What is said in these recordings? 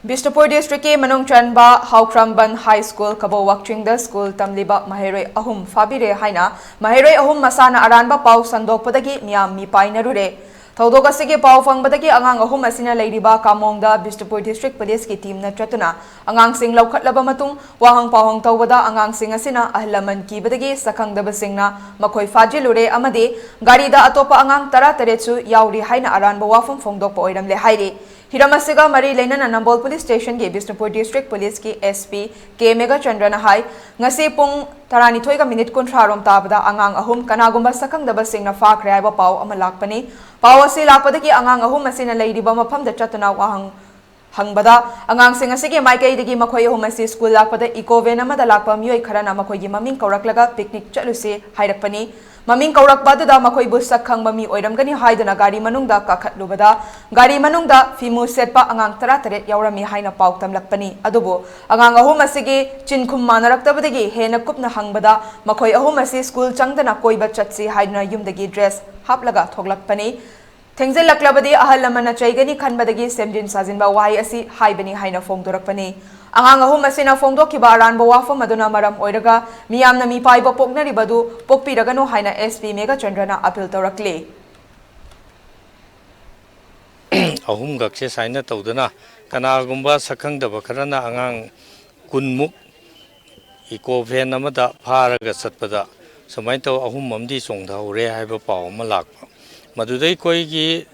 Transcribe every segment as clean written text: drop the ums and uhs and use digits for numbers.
Bishnupur District ke Manung Chanba Haukramban High School Kabo Wakchingda School Tamliba Maheroi Ahum Fabire Haina Maheroi Ahum Masana Aranba Pau Sandokpadagi Miyam Mi Painarure Thodok asigi pau fangbadagi angang ahum asina leiriba Kamongda Bishnupur District Police ki team na tratuna angang sing laukhatlaba matung wahang pawang tawbada angang sing asina ahlaman kibadagi sakhangdaba singna makhoi fajilure amadi garida atopa angang tara taretsu yauri haina aranba wafam phongdokpa oiramle hairi Hiramasiga Mari Lenan Nambol Police Station ke Bishnupur District Police ki SP K Mega Chandra hai ngasi pung tarani thoi ka minute kunthrarom tabada angang ahum kanagumba sakhangdaba singna fakre aiba pau ama lakpani pau asi lakpadagi angang ahum asina leiriba mafamda chatuna wahang hangbada angang sing asigi maikaidagi makhoi ahum asi school lakpada eco van amada lakpa mioi kharana makhoigi maming kauraklaga picnic chaluse hairakpani Maming kaurakbadada makhoi bu sakhang mami oiramgani haiduna gari manungda kakhatlubada gari manungda fimu setpa angang taratare yaurami haina pau tamlakpani adubu angang ahum asigi chinkhum manaraktabadagi hena kupna hangbada makhoi ahum asi school changdana koiba chatsi haiduna yumdagi dress haplaga thoglakpani Tengzel laklabadi ahal lamana chaigani khanbadagi semjin sajinba wahai asi haibani haina fongdorakpani Angang ahum asina fongdokiba aranba wafam aduna maram oiraga miyamna mi paiba poknaribadu pokpiragano haina SP Mega Chandrana appeal tawrakle ahum gakse saina tawdana kanagumba sakhangdaba kharana angang kunmuk eco van amada pharaga satpada samai taw ahum amdi chongdhaure haiba paw ma lakpa madudai koigi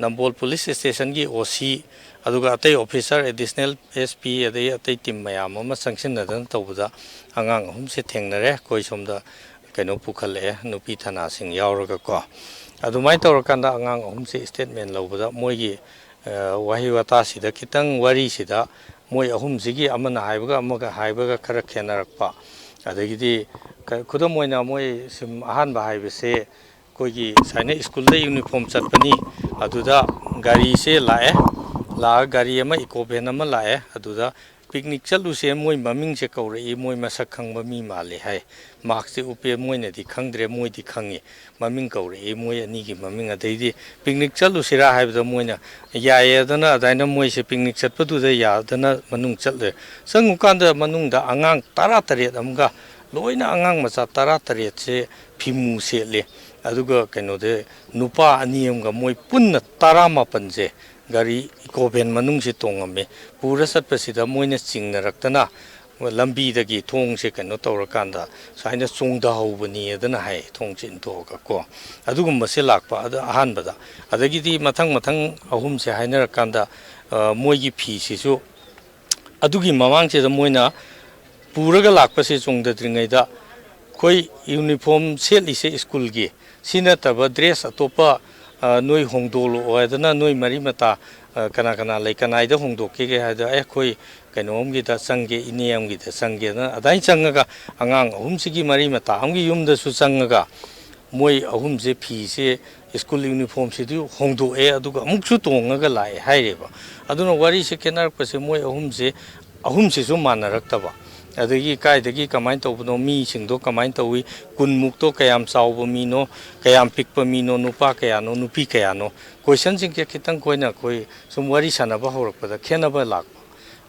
Nambol Police Station gi OC aduga atay officer additional SP atay team mayam ama sangsinnadan tawbada angang ahum se thengnare koi somda kaino pukhale nupi thana sing yauraga ko adumai tawrakanda angang ahum se statement lawbada moigi wahi wata sida kitang wari sida moi ahum sigi amana haibaga amaga haibaga khara khenarakpa adagidi khudam moina moi sim ahan ba haibase koigi saina school da uniform chatpani aduda gari se lae la gari ama eco van ama lae aduda picnic chalu se moi maming se kaure e moi masak khangba mi male hai mark se upe moi na di khangdre moi di khangi maming kaure e moi ani gi maming adai picnic chalu sira haibda moi na yae dana adaina moi se picnic chatpadu da ya dana manung chatle sangu kanda manung da angang tara taret amga loina angang macha tara taret se phimu se le aduga kainode nupa aniamga moi punna tarama panje gari eco van manung se tongame pura satpasida moina chingnaраktana lambi dagi thong se kaino tawrakanda saina chongda hobani adana hai thong chin toga ko adugumba se lakpa ada ahanbada adagidi mathang ahum se hainarakanda moigi phi sisu adugi mamang se moina puraga lakpa se chongda dringaida koi uniform setli se school gi sina taba dress atopa noi hongdolo oidana noi mari mata kana kana lai kanai da hongdoke ge haida khoi kainom gi da sangge iniam gi da sangge na adai changaga angang ahum sigi mari mata amgi yum da su changaga moi ahum je phi se school uniform se du hongdo e aduga amuk su tongaga lai haireba aduna wari se kenar pase moi ahum se su manarak-taba adagi kaidagi kamain tawbno mi singdo kamain tawi kunmukto kayam chawba mino kayam pikpa mino nupa kayano nupi kayano question sing ke kitang koina koi sumwari sanaba horakpada khenaba lakpa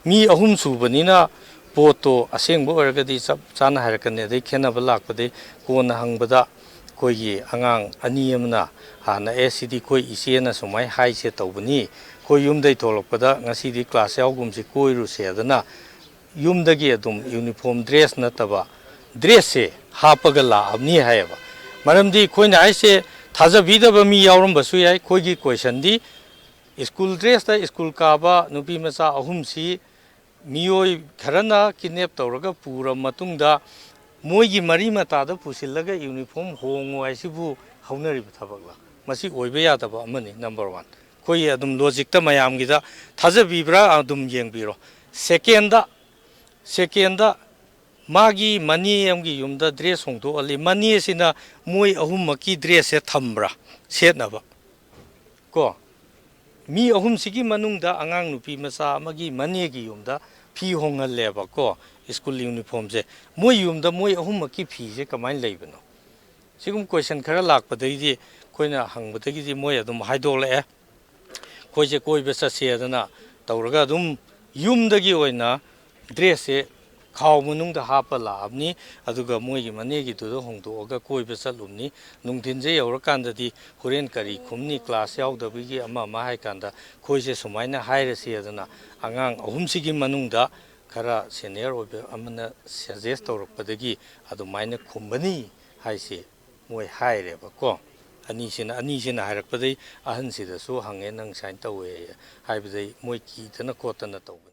mi ahum subanina poto asengbo oragadi chana harakane dei khenaba lakpade kona hangbada koigi angang ani amna hana SCD koi isiena sumai haise tawbani koi yumdai tholokpada ngasidi class yaugumsi koiru sedana yumdagi adum uniform dress nataba dress se hapaga la amni hayaba maramdi koina aise thaja bidaba mi yaurum basu yai koigi question di school dress ta school kaba nupi macha ahum si mioi kharana kidnap tawraga pura matungda moigi mari mata da pusillaga uniform hongo aisibu haunari thabagla masi oiba yadaba amani number 1 koi adum logic ta mayam gi da thaja bibra adum yengbiro second magi mani amgi yumda dress hongdo ali mani sina moi ahum maki dress se thambra setnaba ko mi ahum sigi manungda angang nupi macha magi mani gi yumda phi hongal leba ko school uniform je moi yumda moi ahum maki phi je kamain leibano sigum question khara lakpadai di koina hangbadagi di moi adum haidole koise koi besa se adana tawraga adum ꯌꯨꯝꯗꯒꯤ ꯑꯣꯏꯅ ꯗ꯭ꯔꯦꯁꯁꯦ ꯈꯥꯎ ꯃꯅꯨꯡꯗ ꯍꯥꯞꯄ ꯂꯥꯛꯑꯕꯅꯤ ꯑꯗꯨꯒ ꯃꯣꯏꯒꯤ ꯃꯅꯦꯒꯤꯗꯨꯗ ꯍꯣꯡꯗꯣꯛꯑꯒ ꯀꯣꯏꯕ ꯆꯠꯂꯨꯕꯅꯤ ꯅꯨꯡꯊꯤꯟꯁꯦ ꯌꯧꯔꯀꯥꯟꯗꯗꯤ ꯍꯣꯔꯦꯟ ꯀꯔꯤ ꯈꯨꯝꯅꯤ ꯀ꯭ꯂꯥꯁ ꯌꯥꯎꯗꯕꯒꯤ ꯑꯃ ꯍꯥꯏ ꯀꯥꯟꯗ ꯑꯩꯈꯣꯏꯁꯦ ꯁꯨꯃꯥꯏꯅ ꯍꯥꯏꯔꯁꯤ ꯑꯗꯨꯅ ꯑꯉꯥꯡ ꯑꯍꯨꯝꯁꯤꯒꯤ ꯃꯅꯨꯡꯗ ꯈꯔ ꯁꯦꯅꯤꯌꯔ ꯑꯣꯏꯕ ꯑꯃꯅ ꯁꯖꯦꯁ ꯇꯧꯔꯛꯄꯗꯒꯤ ꯑꯗꯨꯃꯥꯏꯅ ꯈꯨꯝꯕꯅꯤ ꯍꯥꯏꯁꯤ ꯃꯣꯏ ꯍꯥꯏꯔꯦꯕꯀꯣ ꯑꯅꯤꯁꯤꯅ ꯍꯥꯏꯔꯛꯄꯗꯩ ꯑꯍꯟꯁꯤꯗꯁꯨ ꯍꯪꯉꯦ ꯅꯪ ꯁꯨꯃꯥꯏꯅ ꯇꯧꯋꯦ ꯍꯥꯏꯕꯗꯩ ꯃꯣꯏ ꯀꯤꯗꯅ ꯈꯣꯠꯇꯅ ꯇꯧꯕꯅꯤ